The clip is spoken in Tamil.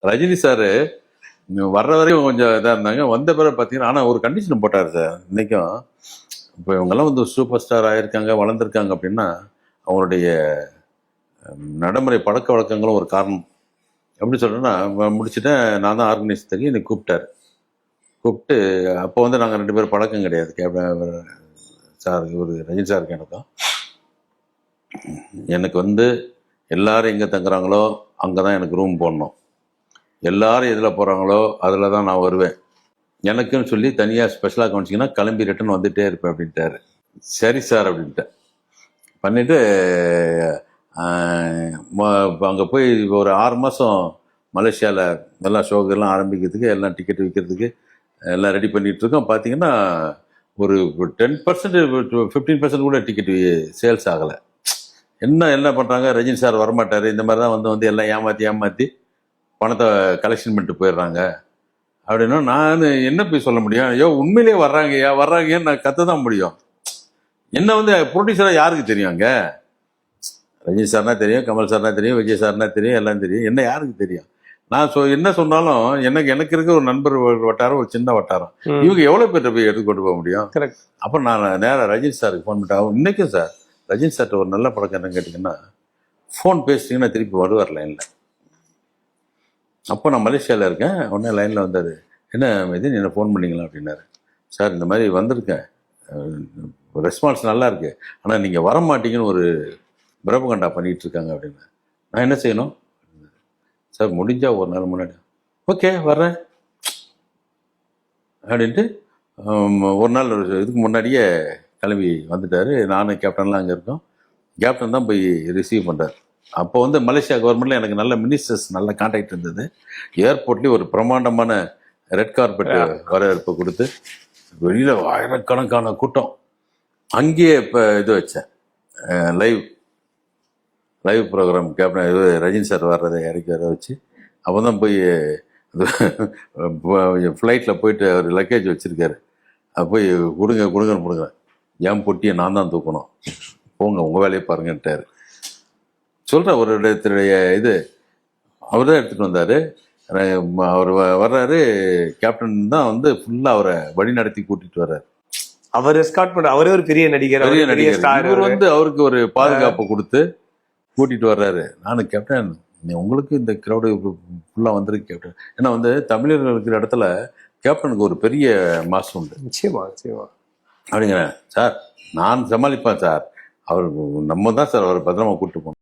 ரஜினி சாரு வர்ற வரையும் கொஞ்சம் இதாக இருந்தாங்க. வந்த பிறகு பார்த்தீங்கன்னா, ஆனால் ஒரு கண்டிஷன் போட்டார் சார். இன்னைக்கும் இப்போ இவங்கெல்லாம் வந்து சூப்பர் ஸ்டார் ஆயிருக்காங்க, வளர்ந்துருக்காங்க அப்படின்னா, அவங்களுடைய நடைமுறை பழக்க வழக்கங்களும் ஒரு காரணம். எப்படி சொல்கிறேன்னா, முடிச்சுட்டேன், நான் தான் ஆர்கனைஸ் தெரியும், என்னை கூப்பிட்டாரு. கூப்பிட்டு அப்போ வந்து நாங்கள் 2 பேரும் பழக்கம் கிடையாது. சார் இவர் ரஜினி சாருக்கு எனக்கும். எனக்கு வந்து எல்லாரும் எங்கே தங்குறாங்களோ அங்கே தான் எனக்கு ரூம் போடணும். எல்லாரும் எதில் போகிறாங்களோ அதில் தான் நான் வருவேன். எனக்குன்னு சொல்லி தனியாக ஸ்பெஷலாக கவனிச்சிங்கன்னா கிளம்பி ரிட்டன் வந்துகிட்டே இருப்பேன் அப்படின்ட்டாரு. சரி சார் அப்படின்ட்டேன். பண்ணிவிட்டு அங்கே போய் ஒரு 6 மாதம் மலேசியாவில் எல்லாம் ஷோக்கெல்லாம் ஆரம்பிக்கிறதுக்கு எல்லாம் டிக்கெட் விற்கிறதுக்கு எல்லாம் ரெடி பண்ணிகிட்ருக்கோம். பார்த்தீங்கன்னா ஒரு 10% 15% கூட டிக்கெட் சேல்ஸ் ஆகலை. என்ன பண்ணுறாங்க, ரஜினி சார் வரமாட்டார், இந்த மாதிரி தான் வந்து எல்லாம் ஏமாற்றி பணத்தை கலெக்ஷன் பண்ணிட்டு போயிடுறாங்க அப்படின்னா நான் என்ன போய் சொல்ல முடியும்? ஐயோ உண்மையிலேயே வர்றாங்கன்னு நான் கற்று தான் முடியும். என்ன வந்து ப்ரொடியூசராக யாருக்கு தெரியும்? அங்கே ரஜினி சார்னா தெரியும், கமல் சார்னா தெரியும், விஜய் சார்னா தெரியும், எல்லாம் தெரியும். என்ன யாருக்கு தெரியும்? நான் என்ன சொன்னாலும் எனக்கு இருக்க ஒரு நண்பர் வட்டாரம், ஒரு சின்ன வட்டாரம். இவங்க எவ்வளோ பேர்கிட்ட போய் எடுத்து கொண்டு போக முடியும்? அப்புறம் நான் நேராக ரஜினி சாருக்கு ஃபோன் பண்ணிட்டேன். இன்றைக்கும் சார் ரஜினி சார்கிட்ட ஒரு நல்ல பழக்கம் என்னன்னு கேட்டிங்கன்னா, ஃபோன் பேசிட்டிங்கன்னா திருப்பி வருவார் லைனில். அப்போ நான் மலேசியாவில் இருக்கேன். உடனே லைனில் வந்தார். என்ன இது என்ன ஃபோன் பண்ணிங்களா அப்படின்னாரு. சார் இந்த மாதிரி வந்திருக்கேன், ரெஸ்பான்ஸ் நல்லா இருக்குது, ஆனால் நீங்கள் வர மாட்டீங்கன்னு ஒரு பிரபகண்டா பண்ணிகிட்டு இருக்காங்க அப்படின்னு. நான் என்ன செய்யணும்? சார் முடிஞ்சால் ஒரு நாள் முன்னாடி ஓகே வர்றேன் அப்படின்ட்டு ஒரு நாள் இதுக்கு முன்னாடியே கிளம்பி வந்துட்டார். நானும் கேப்டன்லாம் அங்கே இருக்கோம். கேப்டன் தான் போய் ரிசீவ் பண்ணுறார். அப்போ வந்து மலேசியா கவர்மெண்ட்டில் எனக்கு நல்ல மினிஸ்டர்ஸ் நல்ல கான்டாக்ட் இருந்தது. ஏர்போர்ட்லேயும் ஒரு பிரம்மாண்டமான ரெட் கார்பெட் வரவேற்பு கொடுத்து வெளியில் ஆயிரக்கணக்கான கூட்டம். அங்கேயே இப்போ இது வச்சேன், லைவ் ப்ரோக்ராம். கேப்டன் இது ரஜினி சார் வர்றதை இறக்கி வர வச்சு அப்போ தான் போய் ஃப்ளைட்டில் போயிட்டு அவர் லக்கேஜ் வச்சுருக்காரு. அது போய் கொடுங்க ஏன் பொட்டியை நான் தான் தூக்கணும், போங்க உங்கள் வேலையை பாருங்கன்ட்டார். சொல்கிற ஒரு இடத்துடைய இது அவர் தான் எடுத்துகிட்டு வந்தார். அவர் வர்றாரு, கேப்டன் தான் வந்து ஃபுல்லாக அவரை வழி நடத்தி கூட்டிகிட்டு வர்றாரு. அவர் எஸ்கார்ட் பண்ண, அவரே ஒரு பெரிய நடிகர். இவர் வந்து அவருக்கு ஒரு பாதுகாப்பு கொடுத்து கூட்டிகிட்டு வர்றாரு. நானும் கேப்டன் உங்களுக்கு இந்த க்ரௌடு ஃபுல்லாக வந்திருக்கு கேப்டன். ஏன்னா வந்து தமிழர்கள் இருக்கிற இடத்துல கேப்டனுக்கு ஒரு பெரிய மாசு உண்டு. நிச்சயமா அப்படிங்கிறேன். சார் நான் சமாளிப்பேன் சார், அவர் நம்ம தான் சார் அவர் பத்திரமா கூப்பிட்டு போகணும்.